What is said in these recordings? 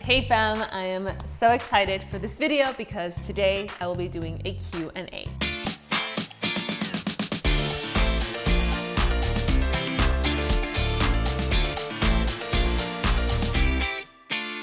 Hey fam, I am so excited for this video because today I will be doing a Q&A.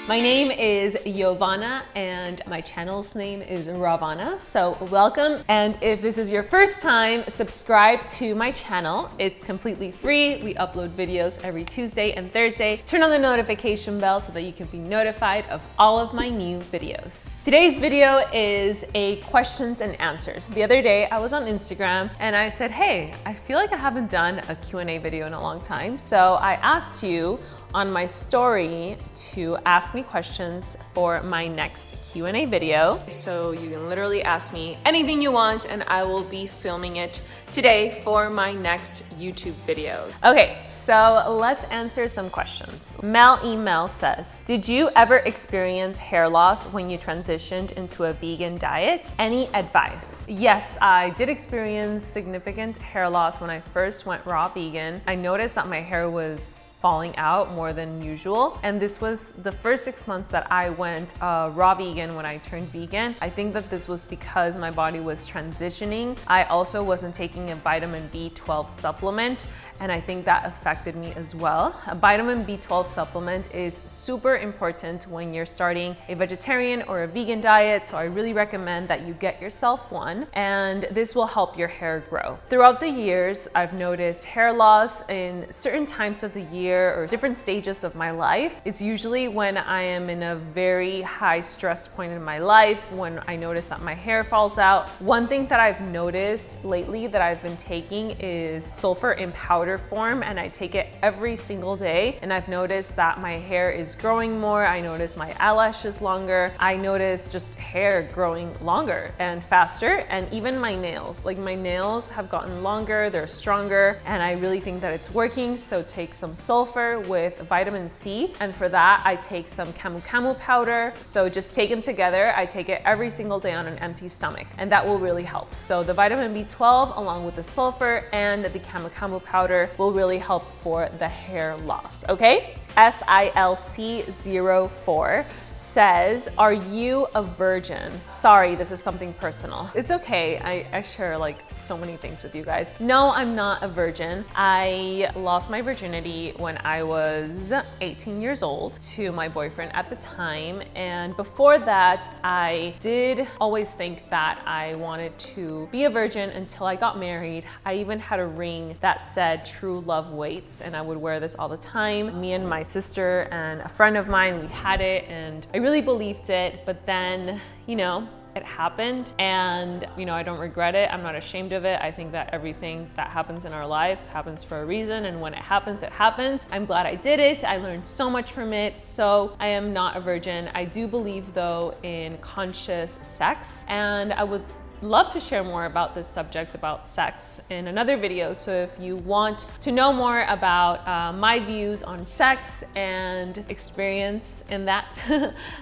My name is Yovana and my channel's name is Yovana, so welcome. And if this is your first time, subscribe to my channel. It's completely free. We upload videos every Tuesday and Thursday. Turn on the notification bell so that you can be notified of all of my new videos. Today's video is a questions and answers. The other day I was on Instagram and I said, hey, I feel like I haven't done a Q&A video in a long time. So I asked you on my story to ask me questions for my next Q&A video. So you can literally ask me anything you want and I will be filming it today for my next YouTube video. Okay, so let's answer some questions. Mel Email says, did you ever experience hair loss when you transitioned into a vegan diet? Any advice? Yes, I did experience significant hair loss when I first went raw vegan. I noticed that my hair was falling out more than usual. And this was the first 6 months that I went raw vegan when I turned vegan. I think that this was because my body was transitioning. I also wasn't taking a vitamin B12 supplement, and I think that affected me as well. A vitamin B12 supplement is super important when you're starting a vegetarian or a vegan diet, so I really recommend that you get yourself one, and this will help your hair grow. Throughout the years, I've noticed hair loss in certain times of the year or different stages of my life. It's usually when I am in a very high stress point in my life, when I notice that my hair falls out. One thing that I've noticed lately that I've been taking is sulfur in powder form, and I take it every single day, and I've noticed that my hair is growing more. I notice my eyelashes longer. I notice just hair growing longer and faster, and even my nails. Like my nails have gotten longer, they're stronger, and I really think that it's working. So take some sulfur with vitamin C, and for that I take some camu camu powder. So just take them together. I take it every single day on an empty stomach, and that will really help. So the vitamin B12 along with the sulfur and the camu camu powder will really help for the hair loss, okay? SILC04 says, are you a virgin? Sorry, this is something personal. It's okay, I share like so many things with you guys. No, I'm not a virgin. I lost my virginity when I was 18 years old to my boyfriend at the time. And before that, I did always think that I wanted to be a virgin until I got married. I even had a ring that said True Love Waits, and I would wear this all the time. Me and my sister and a friend of mine, we had it, and I really believed it, but then, you know, it happened, and you know, I don't regret it. I'm not ashamed of it. I think that everything that happens in our life happens for a reason, and when it happens, it happens. I'm glad I did it. I learned so much from it. So I am not a virgin. I do believe though in conscious sex, and I would love to share more about this subject about sex in another video. So if you want to know more about my views on sex and experience in that,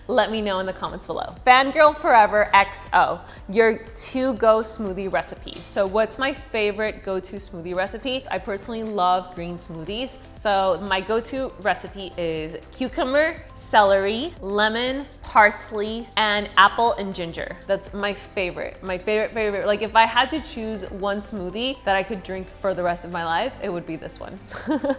let me know in the comments below. Fangirl Forever XO, your to-go smoothie recipe. So what's my favorite go-to smoothie recipe? I personally love green smoothies. So my go-to recipe is cucumber, celery, lemon, parsley, and apple and ginger. That's my favorite. My favorite. Like if I had to choose one smoothie that I could drink for the rest of my life, it would be this one.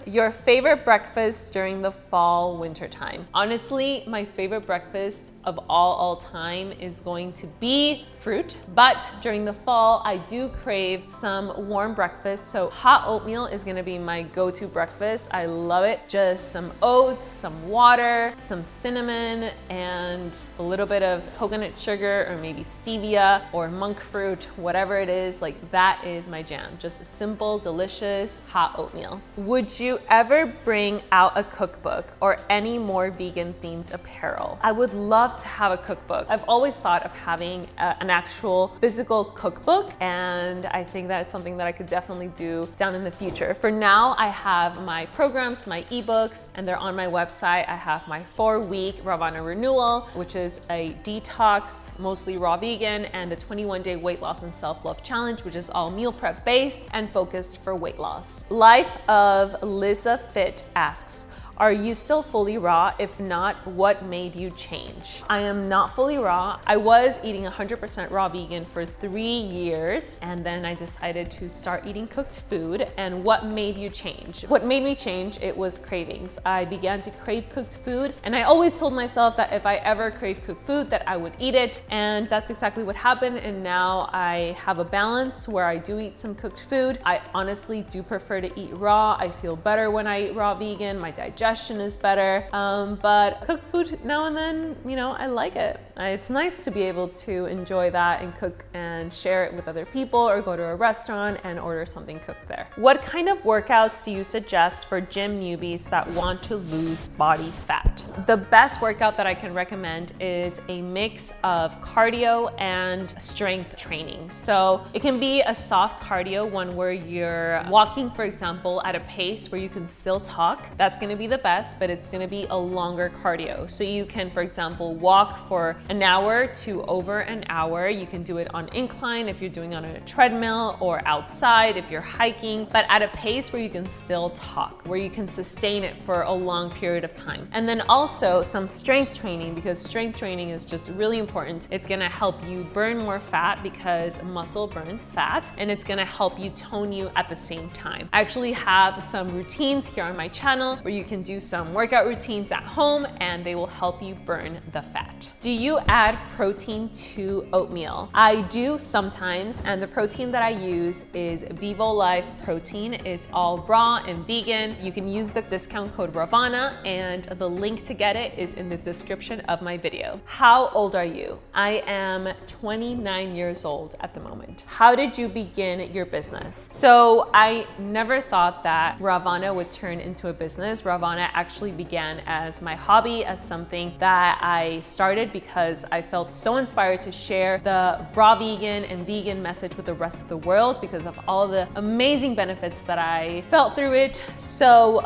Your favorite breakfast during the fall, winter time? Honestly, my favorite breakfast of all time is going to be fruit, but during the fall, I do crave some warm breakfast. So hot oatmeal is gonna be my go-to breakfast. I love it. Just some oats, some water, some cinnamon, and a little bit of coconut sugar or maybe stevia or monk fruit, whatever it is, like that is my jam. Just a simple, delicious hot oatmeal. Would you ever bring out a cookbook or any more vegan themed apparel? I would love to have a cookbook. I've always thought of having an actual physical cookbook, and I think that it's something that I could definitely do down in the future. For now, I have my programs, my ebooks, and they're on my website. I have my 4-week Yovana renewal, which is a detox, mostly raw vegan, and a 21-day weight loss and self-love challenge, which is all meal prep based and focused for weight loss. Life of Liza Fit asks, Are you still fully raw? If not, what made you change? I am not fully raw. I was eating 100% raw vegan for 3 years, and then I decided to start eating cooked food. And what made you change? What made me change, it was cravings. I began to crave cooked food, and I always told myself that if I ever crave cooked food, that I would eat it, and that's exactly what happened. And now I have a balance where I do eat some cooked food. I honestly do prefer to eat raw. I feel better when I eat raw vegan. My digestion is better, but cooked food now and then, you know, I like it. It's nice to be able to enjoy that and cook and share it with other people, or go to a restaurant and order something cooked there. What kind of workouts do you suggest for gym newbies that want to lose body fat? The best workout that I can recommend is a mix of cardio and strength training. So it can be a soft cardio, one where you're walking, for example, at a pace where you can still talk. That's gonna be the best, but it's gonna be a longer cardio. So you can, for example, walk for an hour to over an hour. You can do it on incline if you're doing on a treadmill, or outside if you're hiking, but at a pace where you can still talk, where you can sustain it for a long period of time. And then also some strength training, because strength training is just really important. It's gonna help you burn more fat because muscle burns fat, and it's gonna help you tone you at the same time. I actually have some routines here on my channel where you can do some workout routines at home, and they will help you burn the fat. Do you add protein to oatmeal? I do sometimes, and the protein that I use is Vivo Life protein. It's all raw and vegan. You can use the discount code Yovana, and the link to get it is in the description of my video. How old are you? I am 29 years old at the moment. How did you begin your business? So I never thought that Yovana would turn into a business. Yovana actually began as my hobby, as something that I started because I felt so inspired to share the raw vegan and vegan message with the rest of the world because of all the amazing benefits that I felt through it. So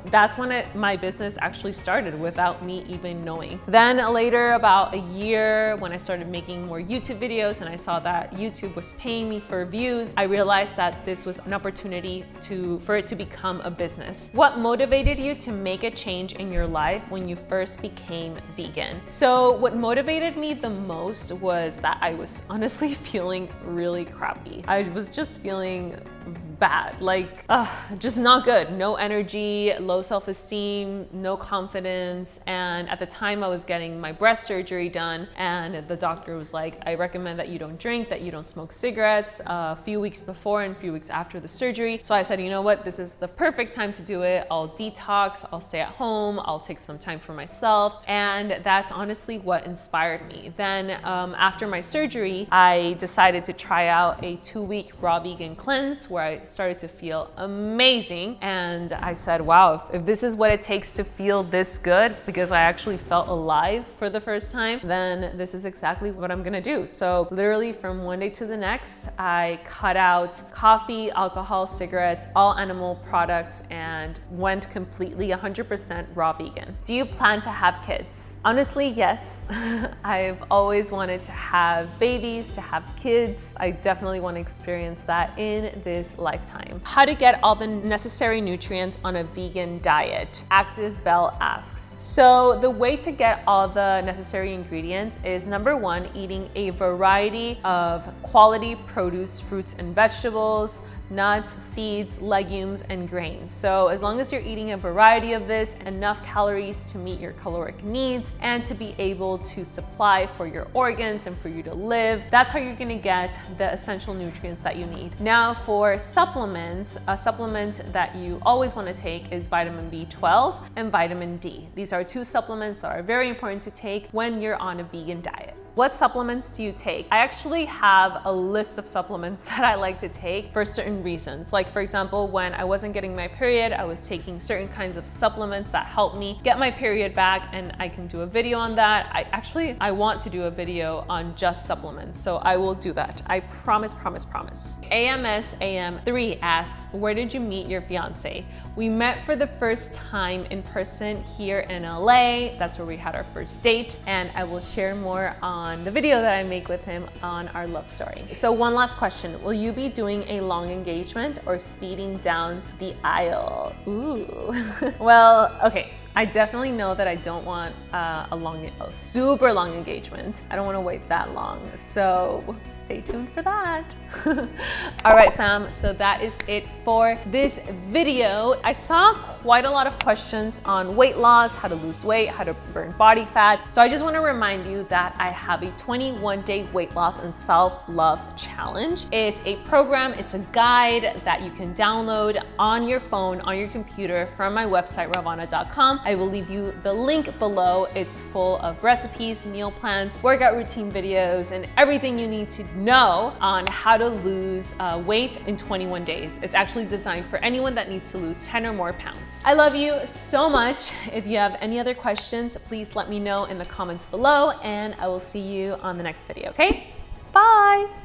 that's when my business actually started without me even knowing. Then later, about a year, when I started making more YouTube videos and I saw that YouTube was paying me for views, I realized that this was an opportunity for it to become a business. What motivated you to make a change in your life when you first became vegan? So what motivated me the most was that I was honestly feeling really crappy. I was just feeling bad, like just not good. No energy, low self-esteem, no confidence. And at the time I was getting my breast surgery done, and the doctor was like, I recommend that you don't drink, that you don't smoke cigarettes, a few weeks before and a few weeks after the surgery. So I said, you know what, this is the perfect time to do it. I'll detox, I'll stay at home, I'll take some time for myself. And that's honestly what inspired me. Then after my surgery, I decided to try out a 2-week raw vegan cleanse where I started to feel amazing. And I said, wow, if this is what it takes to feel this good, because I actually felt alive for the first time, then this is exactly what I'm gonna do. So literally from one day to the next, I cut out coffee, alcohol, cigarettes, all animal products, and went completely 100% raw vegan. Do you plan to have kids? Honestly, yes. I've always wanted to have babies, to have kids. I definitely want to experience that in this lifetime. How to get all the necessary nutrients on a vegan diet? Active Bell asks. So the way to get all the necessary ingredients is, number one, eating a variety of quality produce, fruits and vegetables, nuts, seeds, legumes, and grains. So as long as you're eating a variety of this, enough calories to meet your caloric needs and to be able to supply for your organs and for you to live, that's how you're gonna get the essential nutrients that you need. Now for supplements, a supplement that you always wanna take is vitamin B12 and vitamin D. These are two supplements that are very important to take when you're on a vegan diet. What supplements do you take? I actually have a list of supplements that I like to take for certain reasons. Like for example, when I wasn't getting my period, I was taking certain kinds of supplements that helped me get my period back, and I can do a video on that. I want to do a video on just supplements, so I will do that. I promise. AMSAM3 asks, where did you meet your fiance? We met for the first time in person here in LA. That's where we had our first date, and I will share more on the video that I make with him on our love story. So one last question, will you be doing a long engagement or speeding down the aisle? Ooh. Well, okay. I definitely know that I don't want a super long engagement. I don't want to wait that long. So stay tuned for that. All right, fam. So that is it for this video. I saw quite a lot of questions on weight loss, how to lose weight, how to burn body fat. So I just want to remind you that I have a 21-day weight loss and self-love challenge. It's a program, it's a guide that you can download on your phone, on your computer from my website, Yovana.com. I will leave you the link below. It's full of recipes, meal plans, workout routine videos, and everything you need to know on how to lose weight in 21 days. It's actually designed for anyone that needs to lose 10 or more pounds. I love you so much. If you have any other questions, please let me know in the comments below, and I will see you on the next video, okay? Bye.